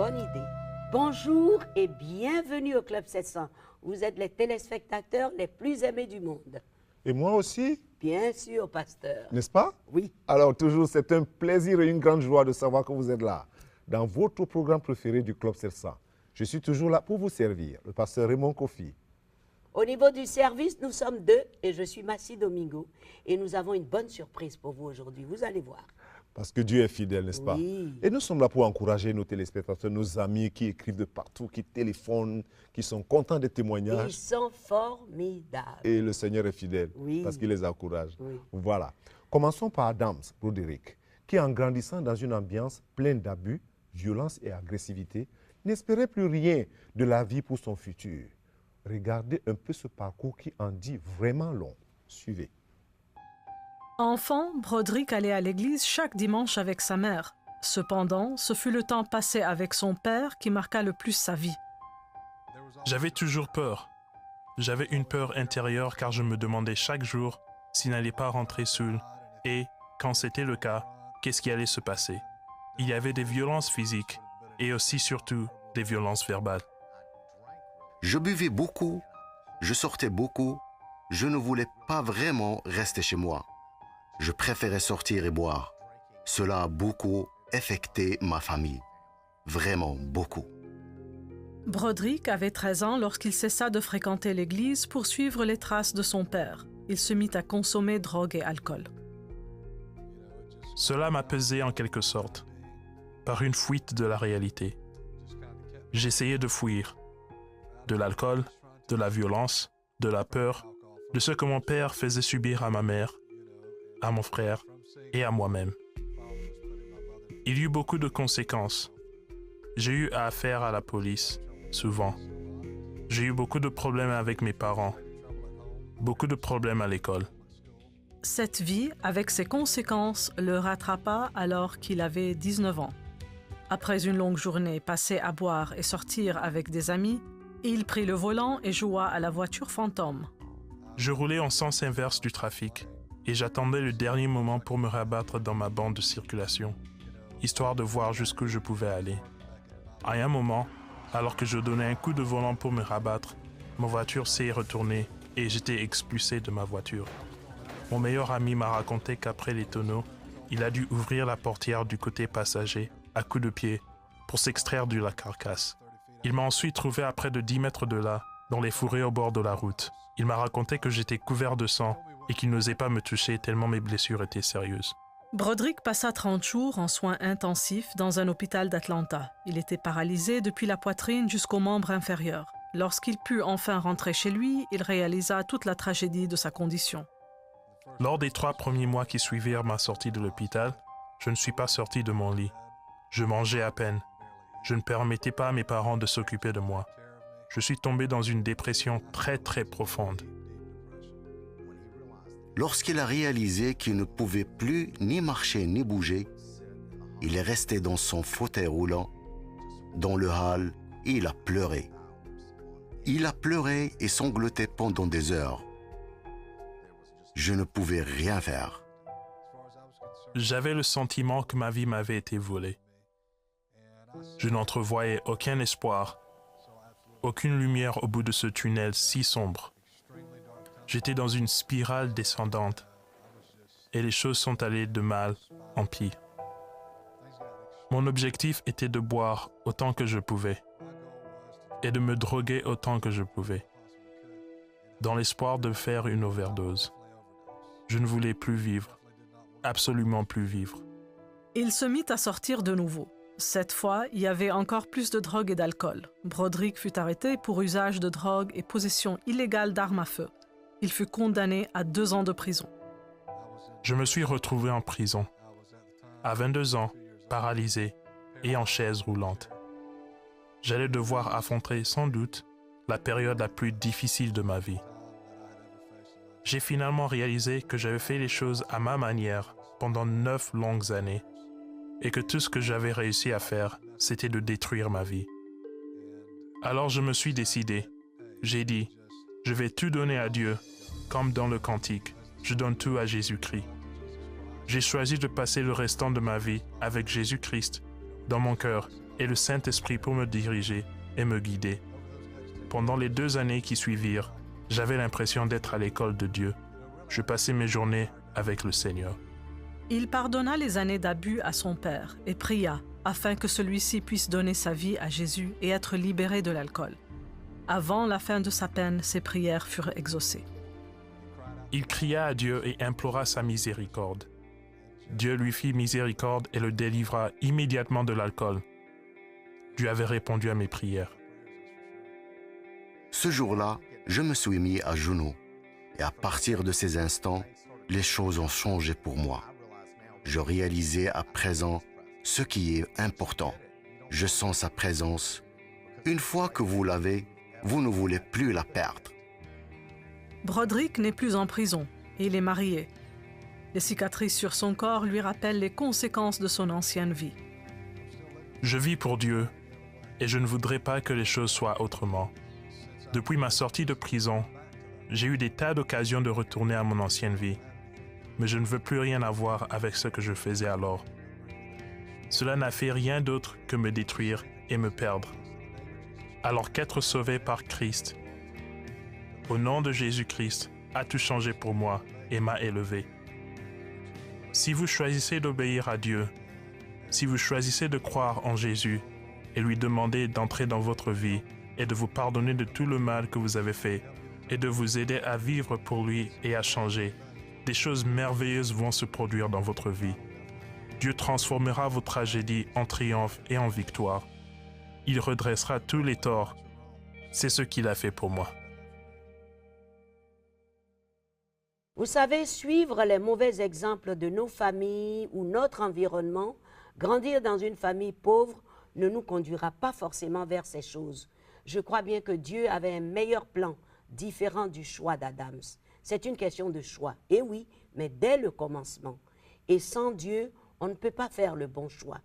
bonne idée. Bonjour et bienvenue au Club 700. Vous êtes les téléspectateurs les plus aimés du monde. Et moi aussi, Bien sûr, pasteur. n'est-ce pas? Oui. Alors toujours, c'est un plaisir et une grande joie de savoir que vous êtes là, dans votre programme préféré du Club 700. Je suis toujours là pour vous servir, le pasteur Raymond Kofi. Au niveau du service, nous sommes deux et je suis Massi Domingo. Et nous avons une bonne surprise pour vous aujourd'hui. Vous allez voir. Parce que Dieu est fidèle, n'est-ce pas? Oui. Et nous sommes là pour encourager nos téléspectateurs, nos amis qui écrivent de partout, qui téléphonent, qui sont contents des Ils témoignages. sont formidables. Et le Seigneur est fidèle Oui. parce qu'il les encourage. Oui. Voilà. Commençons par Adams, Broderick, qui en grandissant dans une ambiance pleine d'abus, violence et agressivité, n'espérait plus rien de la vie pour son futur. Regardez un peu ce parcours qui en dit vraiment long. Suivez. Enfant, Broderick allait à l'église chaque dimanche avec sa mère. Cependant, ce fut le temps passé avec son père qui marqua le plus sa vie. J'avais toujours peur. J'avais une peur intérieure car je me demandais chaque jour s'il n'allait pas rentrer seul et, quand c'était le cas, qu'est-ce qui allait se passer. Il y avait des violences physiques et aussi surtout des violences verbales. Je buvais beaucoup, je sortais beaucoup, je ne voulais pas vraiment rester chez moi. Je préférais sortir et boire. Cela a beaucoup affecté ma famille. Vraiment beaucoup. Broderick avait 13 ans lorsqu'il cessa de fréquenter l'église pour suivre les traces de son père. Il se mit à consommer drogue et alcool. Cela m'a pesé en quelque sorte, par une fuite de la réalité. J'essayais de fuir, de l'alcool, de la violence, de la peur, de ce que mon père faisait subir à ma mère, à mon frère et à moi-même. Il y eut beaucoup de conséquences. J'ai eu affaire à la police, souvent. J'ai eu beaucoup de problèmes avec mes parents, beaucoup de problèmes à l'école. Cette vie, avec ses conséquences, le rattrapa alors qu'il avait 19 ans. Après une longue journée passée à boire et sortir avec des amis, il prit le volant et joua à la voiture fantôme. Je roulais en sens inverse du trafic et j'attendais le dernier moment pour me rabattre dans ma bande de circulation, histoire de voir jusqu'où je pouvais aller. À un moment, alors que je donnais un coup de volant pour me rabattre, ma voiture s'est retournée et j'étais expulsé de ma voiture. Mon meilleur ami m'a raconté qu'après les tonneaux, il a dû ouvrir la portière du côté passager à coups de pied pour s'extraire de la carcasse. Il m'a ensuite trouvé à près de 10 mètres de là, dans les fourrés au bord de la route. Il m'a raconté que j'étais couvert de sang et qu'il n'osait pas me toucher tellement mes blessures étaient sérieuses. Broderick passa 30 jours en soins intensifs dans un hôpital d'Atlanta. Il était paralysé depuis la poitrine jusqu'aux membres inférieurs. Lorsqu'il put enfin rentrer chez lui, il réalisa toute la tragédie de sa condition. Lors des 3 premiers mois qui suivirent ma sortie de l'hôpital, je ne suis pas sorti de mon lit. Je mangeais à peine. Je ne permettais pas à mes parents de s'occuper de moi. Je suis tombé dans une dépression très très profonde. Lorsqu'il a réalisé qu'il ne pouvait plus ni marcher ni bouger, il est resté dans son fauteuil roulant, dans le hall, et il a pleuré. Il a pleuré et sangloté pendant des heures. Je ne pouvais rien faire. J'avais le sentiment que ma vie m'avait été volée. Je n'entrevoyais aucun espoir, aucune lumière au bout de ce tunnel si sombre. J'étais dans une spirale descendante et les choses sont allées de mal en pire. Mon objectif était de boire autant que je pouvais et de me droguer autant que je pouvais, dans l'espoir de faire une overdose. Je ne voulais plus vivre, absolument plus vivre. Il se mit à sortir de nouveau. Cette fois, il y avait encore plus de drogue et d'alcool. Broderick fut arrêté pour usage de drogue et possession illégale d'armes à feu. Il fut condamné à 2 ans de prison. Je me suis retrouvé en prison, à 22 ans, paralysé et en chaise roulante. J'allais devoir affronter sans doute la période la plus difficile de ma vie. J'ai finalement réalisé que j'avais fait les choses à ma manière pendant 9 longues années et que tout ce que j'avais réussi à faire, c'était de détruire ma vie. Alors je me suis décidé. J'ai dit, je vais tout donner à Dieu, comme dans le cantique, je donne tout à Jésus-Christ. J'ai choisi de passer le restant de ma vie avec Jésus-Christ dans mon cœur et le Saint-Esprit pour me diriger et me guider. Pendant les 2 années qui suivirent, j'avais l'impression d'être à l'école de Dieu. Je passais mes journées avec le Seigneur. Il pardonna les années d'abus à son père et pria afin que celui-ci puisse donner sa vie à Jésus et être libéré de l'alcool. Avant la fin de sa peine, ses prières furent exaucées. Il cria à Dieu et implora sa miséricorde. Dieu lui fit miséricorde et le délivra immédiatement de l'alcool. Dieu avait répondu à mes prières. Ce jour-là, je me suis mis à genoux. Et à partir de ces instants, les choses ont changé pour moi. Je réalisais à présent ce qui est important. Je sens sa présence. Une fois que vous l'avez, vous ne voulez plus la perdre. Broderick n'est plus en prison et il est marié. Les cicatrices sur son corps lui rappellent les conséquences de son ancienne vie. Je vis pour Dieu et je ne voudrais pas que les choses soient autrement. Depuis ma sortie de prison, j'ai eu des tas d'occasions de retourner à mon ancienne vie, mais je ne veux plus rien avoir avec ce que je faisais alors. Cela n'a fait rien d'autre que me détruire et me perdre. Alors qu'être sauvé par Christ, au nom de Jésus-Christ, a tout changé pour moi et m'a élevé. Si vous choisissez d'obéir à Dieu, si vous choisissez de croire en Jésus et lui demander d'entrer dans votre vie et de vous pardonner de tout le mal que vous avez fait et de vous aider à vivre pour lui et à changer, des choses merveilleuses vont se produire dans votre vie. Dieu transformera vos tragédies en triomphe et en victoire. Il redressera tous les torts. C'est ce qu'il a fait pour moi. Vous savez, suivre les mauvais exemples de nos familles ou notre environnement, grandir dans une famille pauvre, ne nous conduira pas forcément vers ces choses. Je crois bien que Dieu avait un meilleur plan, différent du choix d'Adams. C'est une question de choix, et oui, mais dès le commencement. Et sans Dieu, on ne peut pas faire le bon choix,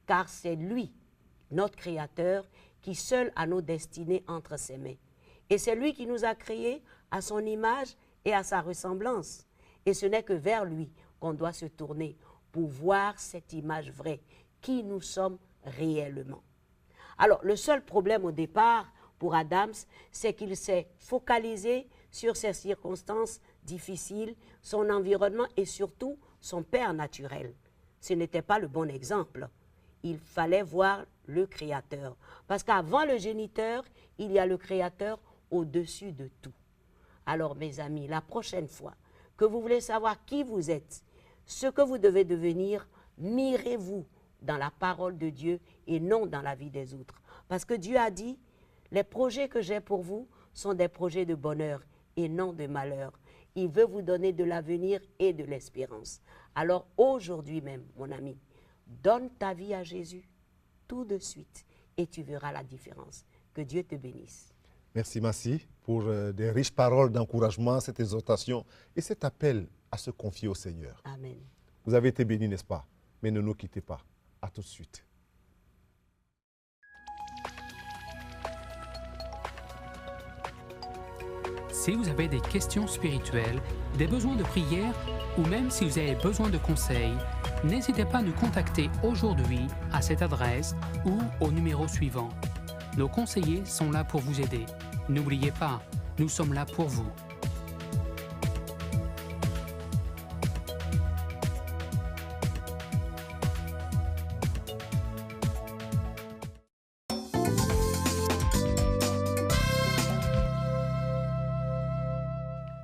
car c'est lui, notre Créateur, qui seul a nos destinées entre ses mains. Et c'est lui qui nous a créés à son image et à sa ressemblance. Et ce n'est que vers lui qu'on doit se tourner pour voir cette image vraie, qui nous sommes réellement. Alors, le seul problème au départ pour Adams, c'est qu'il s'est focalisé sur ses circonstances difficiles, son environnement et surtout son père naturel. Ce n'était pas le bon exemple. Il fallait voir le Créateur. Parce qu'avant le géniteur, il y a le Créateur au-dessus de tout. Alors, mes amis, la prochaine fois que vous voulez savoir qui vous êtes, ce que vous devez devenir, mirez-vous dans la parole de Dieu et non dans la vie des autres. Parce que Dieu a dit, les projets que j'ai pour vous sont des projets de bonheur et non de malheur. Il veut vous donner de l'avenir et de l'espérance. Alors aujourd'hui même, mon ami, donne ta vie à Jésus tout de suite et tu verras la différence. Que Dieu te bénisse. Merci Massi pour des riches paroles d'encouragement, cette exhortation et cet appel à se confier au Seigneur. Amen. Vous avez été bénis, n'est-ce pas? Mais ne nous quittez pas. À tout de suite. Si vous avez des questions spirituelles, des besoins de prière ou même si vous avez besoin de conseils, n'hésitez pas à nous contacter aujourd'hui à cette adresse ou au numéro suivant. Nos conseillers sont là pour vous aider. N'oubliez pas, nous sommes là pour vous.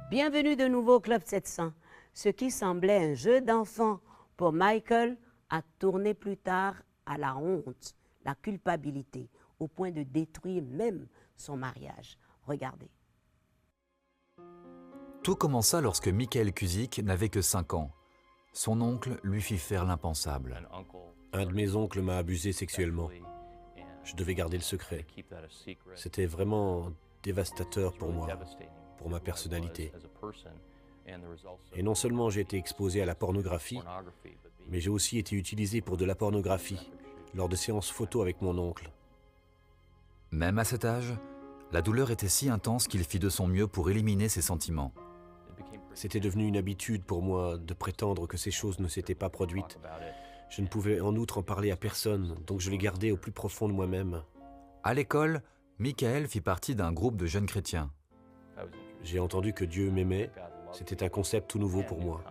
Bienvenue de nouveau au Club 700. Ce qui semblait un jeu d'enfant pour Michael a tourné plus tard à la honte, la culpabilité, au point de détruire même son mariage. Regardez. Tout commença lorsque Michael Cusick n'avait que 5 ans. Son oncle lui fit faire l'impensable. Un de mes oncles m'a abusé sexuellement. Je devais garder le secret. C'était vraiment dévastateur pour moi, pour ma personnalité. Et non seulement j'ai été exposé à la pornographie, mais j'ai aussi été utilisé pour de la pornographie lors de séances photos avec mon oncle. Même à cet âge, la douleur était si intense qu'il fit de son mieux pour éliminer ses sentiments. C'était devenu une habitude pour moi de prétendre que ces choses ne s'étaient pas produites. Je ne pouvais en outre en parler à personne, donc je l'ai gardé au plus profond de moi-même. À l'école, Michael fit partie d'un groupe de jeunes chrétiens. J'ai entendu que Dieu m'aimait. C'était un concept tout nouveau pour moi.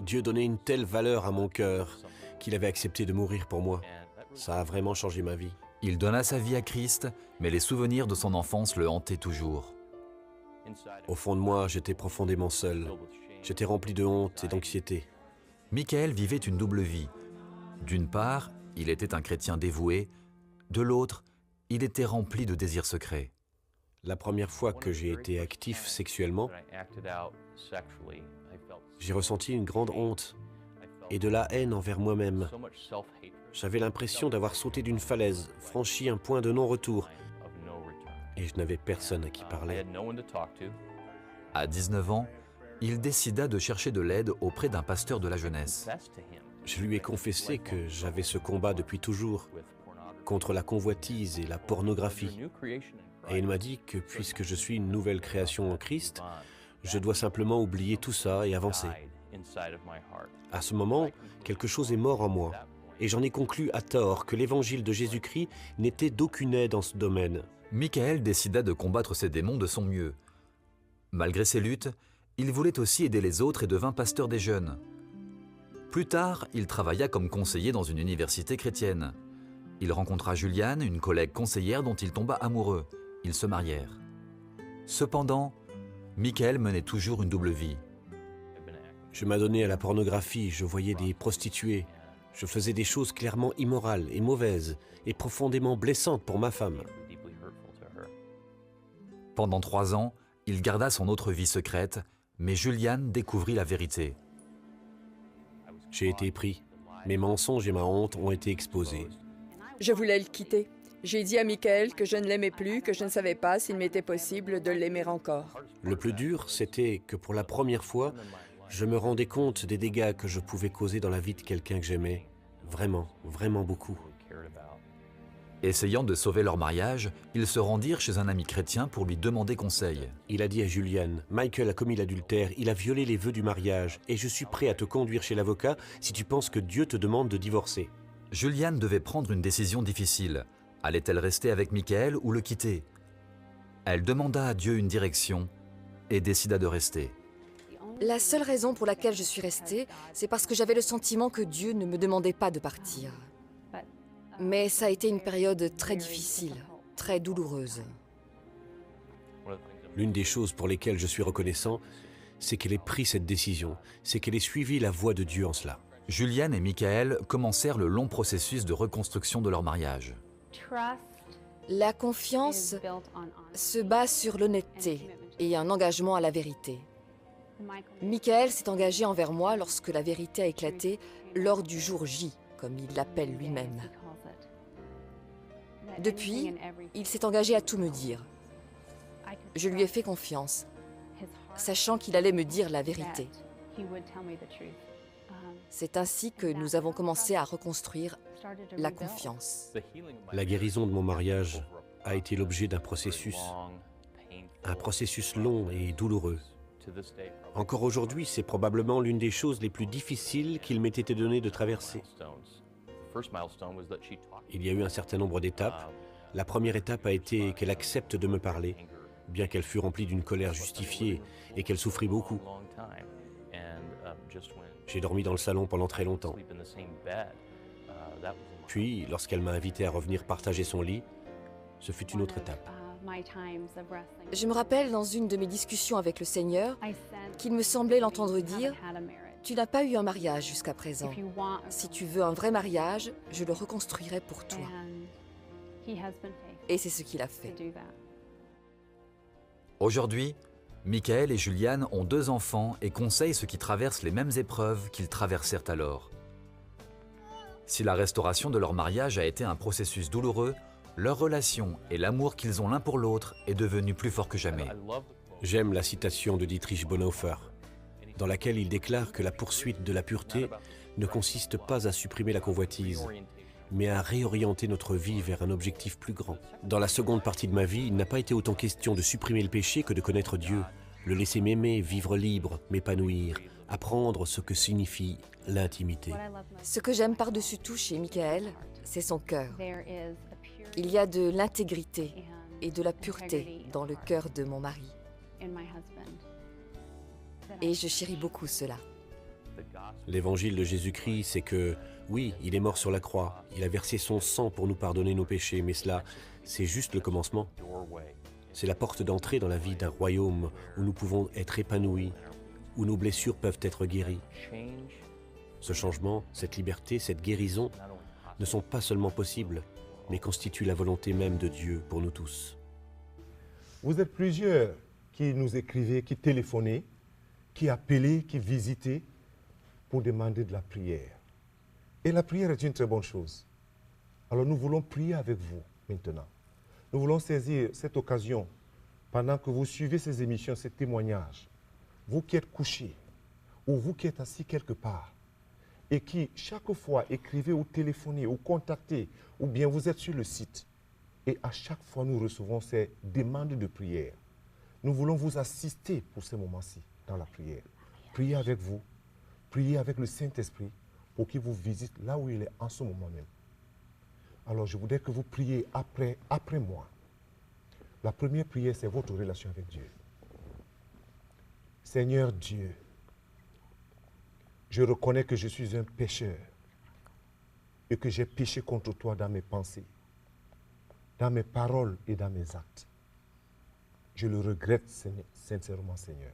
Dieu donnait une telle valeur à mon cœur qu'il avait accepté de mourir pour moi. Ça a vraiment changé ma vie. Il donna sa vie à Christ, mais les souvenirs de son enfance le hantaient toujours. Au fond de moi, j'étais profondément seul. J'étais rempli de honte et d'anxiété. Michael vivait une double vie. D'une part, il était un chrétien dévoué. De l'autre, il était rempli de désirs secrets. La première fois que j'ai été actif sexuellement, j'ai ressenti une grande honte et de la haine envers moi-même. J'avais l'impression d'avoir sauté d'une falaise, franchi un point de non-retour, et je n'avais personne à qui parler. À 19 ans, il décida de chercher de l'aide auprès d'un pasteur de la jeunesse. Je lui ai confessé que j'avais ce combat depuis toujours, contre la convoitise et la pornographie. Et il m'a dit que puisque je suis une nouvelle création en Christ, je dois simplement oublier tout ça et avancer. À ce moment, quelque chose est mort en moi, et j'en ai conclu à tort que l'évangile de Jésus-Christ n'était d'aucune aide en ce domaine. Michael décida de combattre ses démons de son mieux. Malgré ses luttes, il voulait aussi aider les autres et devint pasteur des jeunes. Plus tard, il travailla comme conseiller dans une université chrétienne. Il rencontra Juliane, une collègue conseillère dont il tomba amoureux. Ils se marièrent. Cependant, Michael menait toujours une double vie. Je m'adonnais à la pornographie, je voyais des prostituées. Je faisais des choses clairement immorales et mauvaises et profondément blessantes pour ma femme. Pendant 3 ans, il garda son autre vie secrète, mais Juliane découvrit la vérité. J'ai été pris. Mes mensonges et ma honte ont été exposés. Je voulais le quitter. J'ai dit à Michael que je ne l'aimais plus, que je ne savais pas s'il m'était possible de l'aimer encore. Le plus dur, c'était que pour la première fois, je me rendais compte des dégâts que je pouvais causer dans la vie de quelqu'un que j'aimais. Vraiment, vraiment beaucoup. Essayant de sauver leur mariage, ils se rendirent chez un ami chrétien pour lui demander conseil. Il a dit à Juliane, « Michael a commis l'adultère, il a violé les vœux du mariage, et je suis prêt à te conduire chez l'avocat si tu penses que Dieu te demande de divorcer. » Juliane devait prendre une décision difficile. Allait-elle rester avec Michael ou le quitter? Elle demanda à Dieu une direction et décida de rester. La seule raison pour laquelle je suis restée, c'est parce que j'avais le sentiment que Dieu ne me demandait pas de partir. Mais ça a été une période très difficile, très douloureuse. L'une des choses pour lesquelles je suis reconnaissant, c'est qu'elle ait pris cette décision, c'est qu'elle ait suivi la voie de Dieu en cela. Juliane et Michael commencèrent le long processus de reconstruction de leur mariage. La confiance se base sur l'honnêteté et un engagement à la vérité. Michael s'est engagé envers moi lorsque la vérité a éclaté lors du jour J, comme il l'appelle lui-même. Depuis, il s'est engagé à tout me dire. Je lui ai fait confiance, sachant qu'il allait me dire la vérité. C'est ainsi que nous avons commencé à reconstruire la confiance. La guérison de mon mariage a été l'objet d'un processus long et douloureux. Encore aujourd'hui, c'est probablement l'une des choses les plus difficiles qu'il m'ait été donné de traverser. Il y a eu un certain nombre d'étapes. La première étape a été qu'elle accepte de me parler, bien qu'elle fût remplie d'une colère justifiée et qu'elle souffrit beaucoup. J'ai dormi dans le salon pendant très longtemps. Puis, lorsqu'elle m'a invité à revenir partager son lit, ce fut une autre étape. Je me rappelle dans une de mes discussions avec le Seigneur qu'il me semblait l'entendre dire « Tu n'as pas eu un mariage jusqu'à présent. Si tu veux un vrai mariage, je le reconstruirai pour toi. » Et c'est ce qu'il a fait. Aujourd'hui, Michael et Juliane ont 2 enfants et conseillent ceux qui traversent les mêmes épreuves qu'ils traversèrent alors. Si la restauration de leur mariage a été un processus douloureux, leur relation et l'amour qu'ils ont l'un pour l'autre est devenu plus fort que jamais. J'aime la citation de Dietrich Bonhoeffer, dans laquelle il déclare que la poursuite de la pureté ne consiste pas à supprimer la convoitise, mais à réorienter notre vie vers un objectif plus grand. Dans la seconde partie de ma vie, il n'a pas été autant question de supprimer le péché que de connaître Dieu, le laisser m'aimer, vivre libre, m'épanouir, apprendre ce que signifie l'intimité. Ce que j'aime par-dessus tout chez Michael, c'est son cœur. Il y a de l'intégrité et de la pureté dans le cœur de mon mari. Et je chéris beaucoup cela. L'évangile de Jésus-Christ, c'est que, oui, il est mort sur la croix, il a versé son sang pour nous pardonner nos péchés, mais cela, c'est juste le commencement. C'est la porte d'entrée dans la vie d'un royaume où nous pouvons être épanouis, où nos blessures peuvent être guéries. Ce changement, cette liberté, cette guérison ne sont pas seulement possibles, mais constituent la volonté même de Dieu pour nous tous. Vous êtes plusieurs qui nous écrivez, qui téléphonaient, qui appelaient, qui visitaient pour demander de la prière. Et la prière est une très bonne chose. Alors nous voulons prier avec vous maintenant. Nous voulons saisir cette occasion pendant que vous suivez ces émissions, ces témoignages. Vous qui êtes couchés ou vous qui êtes assis quelque part et qui chaque fois écrivez ou téléphonez ou contactez ou bien vous êtes sur le site et à chaque fois nous recevons ces demandes de prière. Nous voulons vous assister pour ces moments-ci dans la prière. Priez avec vous, priez avec le Saint-Esprit pour qu'il vous visite là où il est en ce moment même. Alors je voudrais que vous priez après moi. La première prière, c'est votre relation avec Dieu. Seigneur Dieu, je reconnais que je suis un pécheur et que j'ai péché contre toi dans mes pensées, dans mes paroles et dans mes actes. Je le regrette sincèrement, Seigneur.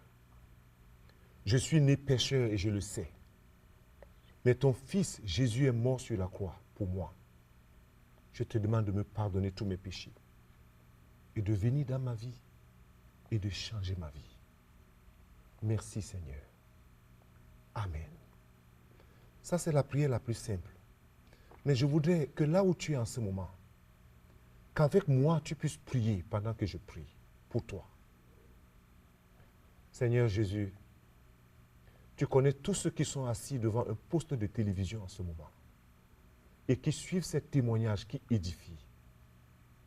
Je suis né pécheur et je le sais. Mais ton Fils Jésus est mort sur la croix pour moi. Je te demande de me pardonner tous mes péchés et de venir dans ma vie et de changer ma vie. Merci Seigneur. Amen. Ça, c'est la prière la plus simple. Mais je voudrais que là où tu es en ce moment, qu'avec moi, tu puisses prier pendant que je prie pour toi. Seigneur Jésus, tu connais tous ceux qui sont assis devant un poste de télévision en ce moment et qui suivent ces témoignages qui édifient.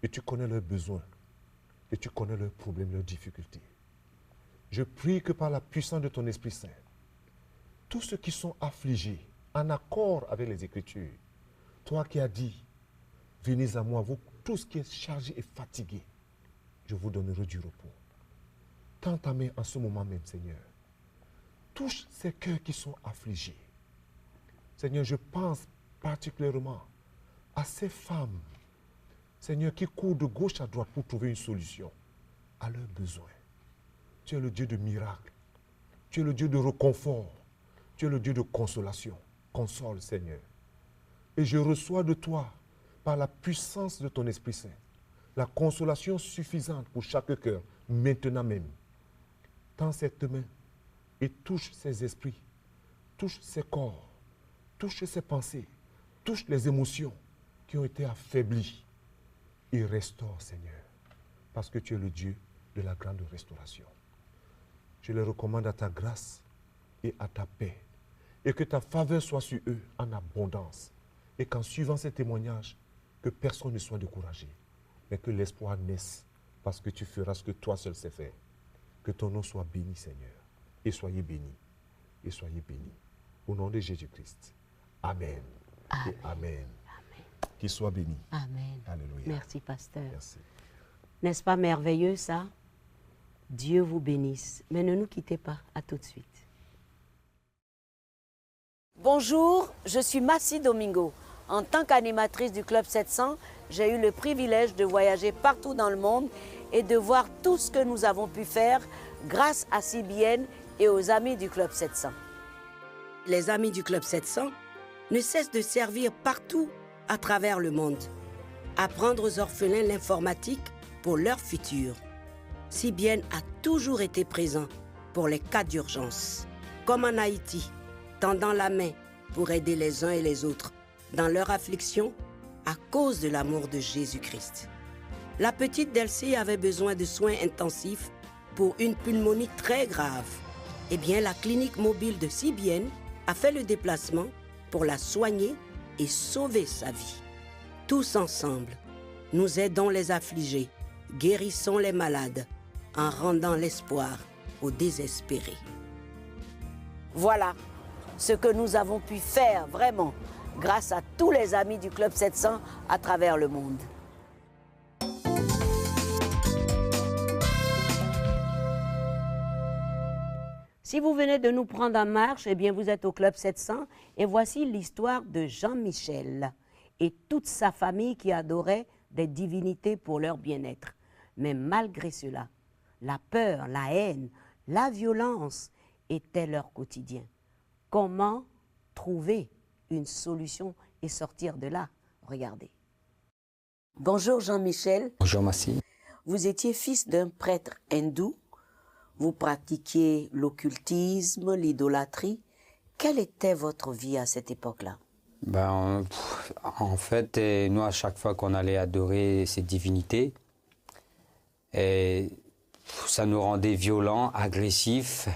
Et tu connais leurs besoins et tu connais leurs problèmes, leurs difficultés. Je prie que par la puissance de ton Esprit Saint, tous ceux qui sont affligés, en accord avec les Écritures, toi qui as dit, venez à moi, vous tous qui êtes chargés et fatigués, je vous donnerai du repos. Tends ta main en ce moment même, Seigneur. Touche ces cœurs qui sont affligés. Seigneur, je pense particulièrement à ces femmes, Seigneur, qui courent de gauche à droite pour trouver une solution à leurs besoins. Tu es le Dieu de miracles. Tu es le Dieu de réconfort. Tu es le Dieu de consolation. Console, Seigneur. Et je reçois de toi, par la puissance de ton Esprit Saint, la consolation suffisante pour chaque cœur, maintenant même. Tends cette main et touche ces esprits, touche ces corps, touche ces pensées, touche les émotions qui ont été affaiblies et restaure, Seigneur, parce que tu es le Dieu de la grande restauration. Je les recommande à ta grâce et à ta paix, et que ta faveur soit sur eux en abondance, et qu'en suivant ces témoignages, que personne ne soit découragé, mais que l'espoir naisse, parce que tu feras ce que toi seul sais faire. Que ton nom soit béni, Seigneur, et soyez bénis, et soyez bénis. Au nom de Jésus-Christ. Amen. Amen. Et amen. Qu'il soit béni. Amen. Alléluia. Merci, pasteur. Merci. N'est-ce pas merveilleux, ça? Dieu vous bénisse. Mais ne nous quittez pas. À tout de suite. Bonjour, je suis Massi Domingo. En tant qu'animatrice du Club 700, j'ai eu le privilège de voyager partout dans le monde et de voir tout ce que nous avons pu faire grâce à CBN et aux amis du Club 700. Les amis du Club 700 ne cessent de servir partout à travers le monde. Apprendre aux orphelins l'informatique pour leur futur. CBN a toujours été présent pour les cas d'urgence, comme en Haïti, tendant la main pour aider les uns et les autres dans leur affliction à cause de l'amour de Jésus-Christ. La petite Delcy avait besoin de soins intensifs pour une pneumonie très grave. Eh bien, la clinique mobile de CBN a fait le déplacement pour la soigner et sauver sa vie. Tous ensemble, nous aidons les affligés, guérissons les malades, en rendant l'espoir aux désespérés. Voilà ce que nous avons pu faire vraiment grâce à tous les amis du Club 700 à travers le monde. Si vous venez de nous prendre en marche, eh bien vous êtes au Club 700 et voici l'histoire de Jean-Michel et toute sa famille qui adorait des divinités pour leur bien-être. Mais malgré cela, la peur, la haine, la violence étaient leur quotidien. Comment trouver une solution et sortir de là? Regardez. Bonjour Jean-Michel. Bonjour Massi. Vous étiez fils d'un prêtre hindou. Vous pratiquiez l'occultisme, l'idolâtrie. Quelle était votre vie à cette époque-là? En fait, nous, à chaque fois qu'on allait adorer ces divinités, ça nous rendait violents, agressifs.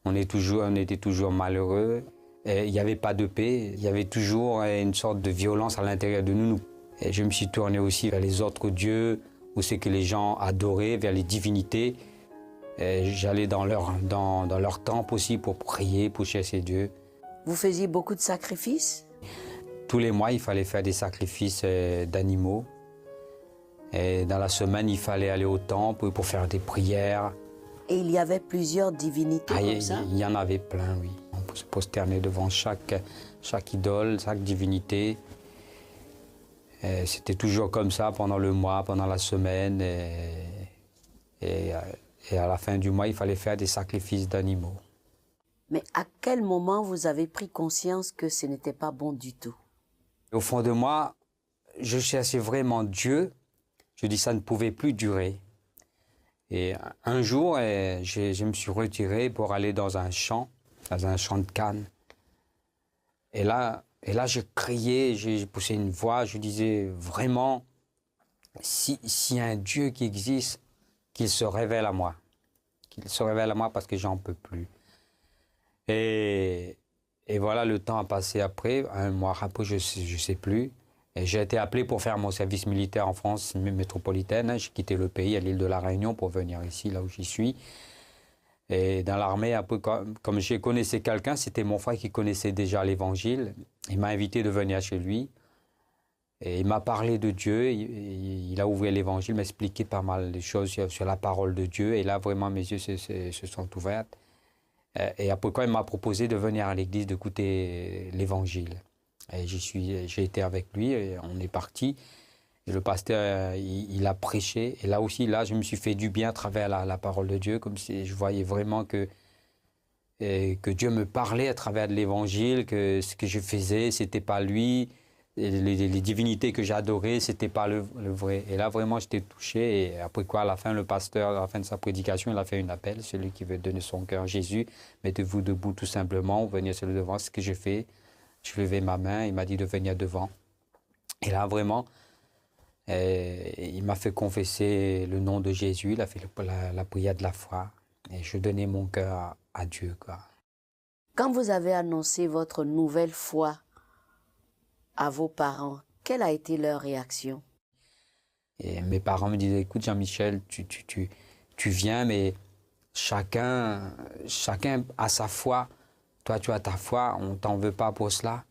On était toujours malheureux. Il n'y avait pas de paix. Il y avait toujours une sorte de violence à l'intérieur de nous. Et je me suis tourné aussi vers les autres dieux, où c'est que les gens adoraient, vers les divinités. J'allais dans leur temple aussi pour prier, pour chercher Dieu. Vous faisiez beaucoup de sacrifices? Tous les mois, il fallait faire des sacrifices d'animaux. Et dans la semaine, il fallait aller au temple pour faire des prières. Et il y avait plusieurs divinités comme ça? Il y en avait plein, oui. On peut se prosterner devant chaque idole, chaque divinité. C'était toujours comme ça pendant le mois, pendant la semaine. Et à la fin du mois, il fallait faire des sacrifices d'animaux. Mais à quel moment vous avez pris conscience que ce n'était pas bon du tout? Au fond de moi, je cherchais vraiment Dieu. Je dis ça ne pouvait plus durer. Et un jour, je me suis retiré pour aller dans un champ de canne. Et là, je criais, j'ai poussé une voix, je disais vraiment, s'il y a un Dieu qui existe, qu'il se révèle à moi. Qu'il se révèle à moi parce que j'en peux plus. Et voilà, le temps a passé après, un mois après, je sais plus. Et j'ai été appelé pour faire mon service militaire en France métropolitaine. J'ai quitté le pays à l'île de la Réunion pour venir ici, là où j'y suis. Et dans l'armée, comme je connaissais quelqu'un, c'était mon frère qui connaissait déjà l'Évangile. Il m'a invité de venir chez lui. Et il m'a parlé de Dieu. Il a ouvert l'Évangile, m'a expliqué pas mal de choses sur la parole de Dieu. Et là, vraiment, mes yeux se sont ouverts. Et après quoi, il m'a proposé de venir à l'église, d'écouter l'Évangile. Et j'ai été avec lui, et on est parti. Et le pasteur, il a prêché. Et là aussi, je me suis fait du bien à travers la parole de Dieu, comme si je voyais vraiment que Dieu me parlait à travers de l'Évangile, que ce que je faisais, c'était pas lui. Les divinités que j'adorais, c'était pas le vrai. Et là, vraiment, j'étais touché. Et après quoi, à la fin, le pasteur, à la fin de sa prédication, il a fait un appel. Celui qui veut donner son cœur à Jésus, mettez-vous debout tout simplement, venez sur le devant. Ce que j'ai fait, je levais ma main, il m'a dit de venir devant. Et là, vraiment, il m'a fait confesser le nom de Jésus, il a fait la prière de la foi. Et je donnais mon cœur à Dieu, quoi. Quand vous avez annoncé votre nouvelle foi à vos parents, quelle a été leur réaction? Et mes parents me disaient, écoute Jean-Michel, tu viens, mais chacun a sa foi. Toi, tu as ta foi, on ne t'en veut pas pour cela.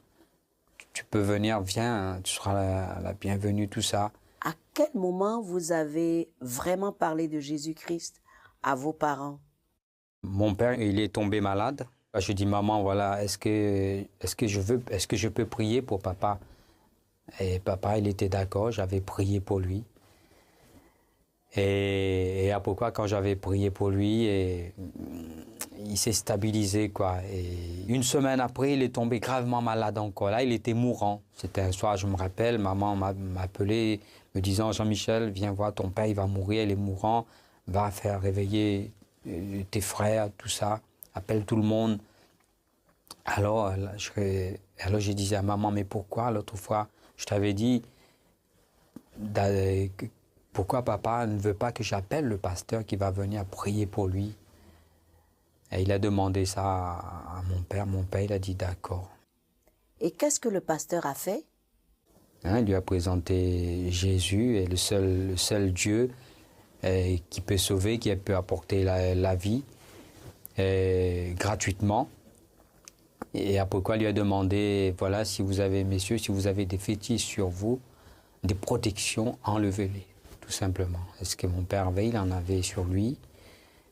Tu peux venir, viens, tu seras la bienvenue, tout ça. À quel moment vous avez vraiment parlé de Jésus-Christ à vos parents? Mon père, il est tombé malade. Je dis, maman, voilà, est-ce que je peux prier pour papa? Et papa, il était d'accord, j'avais prié pour lui. Et après quoi, quand j'avais prié pour lui, il s'est stabilisé, quoi. Et une semaine après, il est tombé gravement malade encore. Là, il était mourant. C'était un soir, je me rappelle, maman m'a appelé, me disant, Jean-Michel, viens voir ton père, il va mourir, il est mourant. Va faire réveiller tes frères, tout ça. Appelle tout le monde. Alors je disais à maman, mais pourquoi l'autre fois, je t'avais dit, pourquoi papa ne veut pas que j'appelle le pasteur qui va venir prier pour lui? Et il a demandé ça à mon père. Mon père, il a dit d'accord. Et qu'est-ce que le pasteur a fait? Il lui a présenté Jésus, et le seul Dieu qui peut sauver, qui peut apporter la vie gratuitement. Et après quoi, il lui a demandé, voilà, si vous avez, messieurs, si vous avez des fétiches sur vous, des protections, enlevez-les, tout simplement. Est-ce que mon père avait, il en avait sur lui,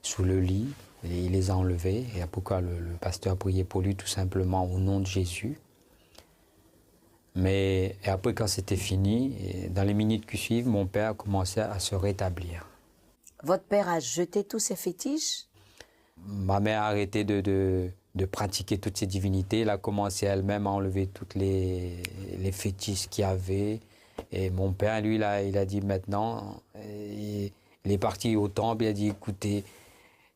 sous le lit, et il les a enlevés. Et après quoi, le pasteur a prié pour lui, tout simplement, au nom de Jésus. Mais et après, quand c'était fini, et dans les minutes qui suivent, mon père a commencé à se rétablir. Votre père a jeté tous ses fétiches? Ma mère a arrêté de pratiquer toutes ces divinités. Elle a commencé elle-même à enlever toutes les fétiches qu'il y avait. Et mon père, lui, il a dit maintenant, il est parti au temple, il a dit, écoutez,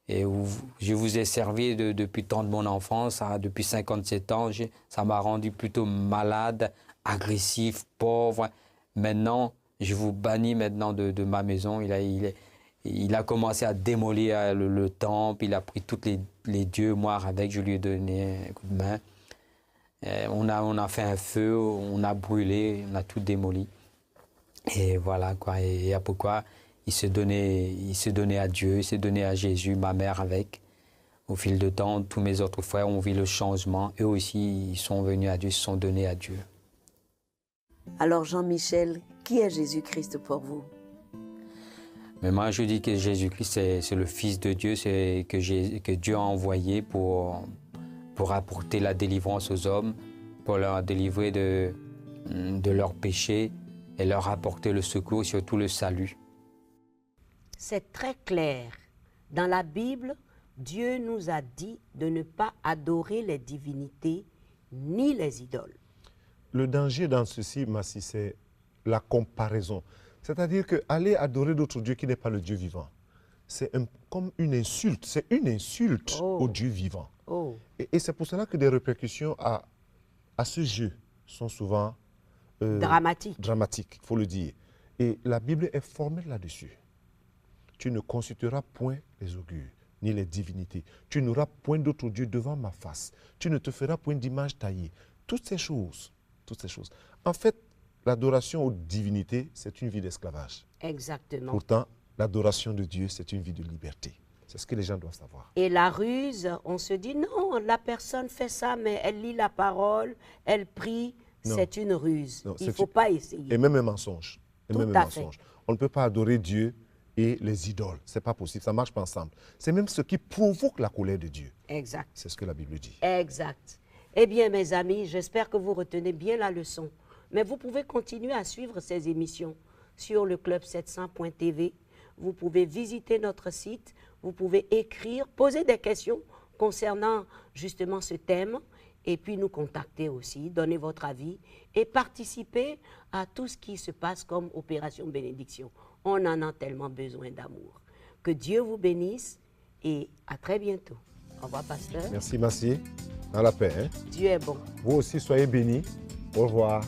je vous ai servi depuis le temps de mon enfance, depuis 57 ans, ça m'a rendu plutôt malade, agressif, pauvre. Maintenant, je vous bannis maintenant de ma maison. Il a commencé à démolir le temple, il a pris tous les dieux morts avec, je lui ai donné un coup de main. On a fait un feu, on a brûlé, on a tout démoli. Et voilà quoi, et après quoi, il se donnait à Dieu, il s'est donné à Jésus, ma mère avec. Au fil du temps, tous mes autres frères ont vu le changement. Eux aussi, ils sont venus à Dieu, ils se sont donnés à Dieu. Alors Jean-Michel, qui est Jésus-Christ pour vous? Mais moi, je dis que Jésus-Christ, c'est le Fils de Dieu, c'est que Dieu a envoyé pour apporter la délivrance aux hommes, pour leur délivrer de leurs péchés et leur apporter le secours, surtout le salut. C'est très clair. Dans la Bible, Dieu nous a dit de ne pas adorer les divinités ni les idoles. Le danger dans ceci, Massi, c'est la comparaison. C'est-à-dire qu'aller adorer d'autres dieux qui n'est pas le Dieu vivant, c'est comme une insulte. C'est une insulte au Dieu vivant. Et c'est pour cela que des répercussions à ce jeu sont souvent dramatiques, il faut le dire. Et la Bible est formelle là-dessus. Tu ne consulteras point les augures, ni les divinités. Tu n'auras point d'autre Dieu devant ma face. Tu ne te feras point d'image taillée. Toutes ces choses. En fait, l'adoration aux divinités, c'est une vie d'esclavage. Exactement. Pourtant, l'adoration de Dieu, c'est une vie de liberté. C'est ce que les gens doivent savoir. Et la ruse, on se dit, non, la personne fait ça, mais elle lit la parole, elle prie, c'est une ruse. Il ne faut pas essayer. Et même un mensonge. Tout à fait. On ne peut pas adorer Dieu et les idoles. Ce n'est pas possible, ça ne marche pas ensemble. C'est même ce qui provoque la colère de Dieu. Exact. C'est ce que la Bible dit. Exact. Eh bien, mes amis, j'espère que vous retenez bien la leçon. Mais vous pouvez continuer à suivre ces émissions sur le club700.tv. Vous pouvez visiter notre site, vous pouvez écrire, poser des questions concernant justement ce thème et puis nous contacter aussi, donner votre avis et participer à tout ce qui se passe comme Opération Bénédiction. On en a tellement besoin d'amour. Que Dieu vous bénisse et à très bientôt. Au revoir, pasteur. Merci, Massi. Dans la paix. Dieu est bon. Vous aussi, soyez bénis. Au revoir.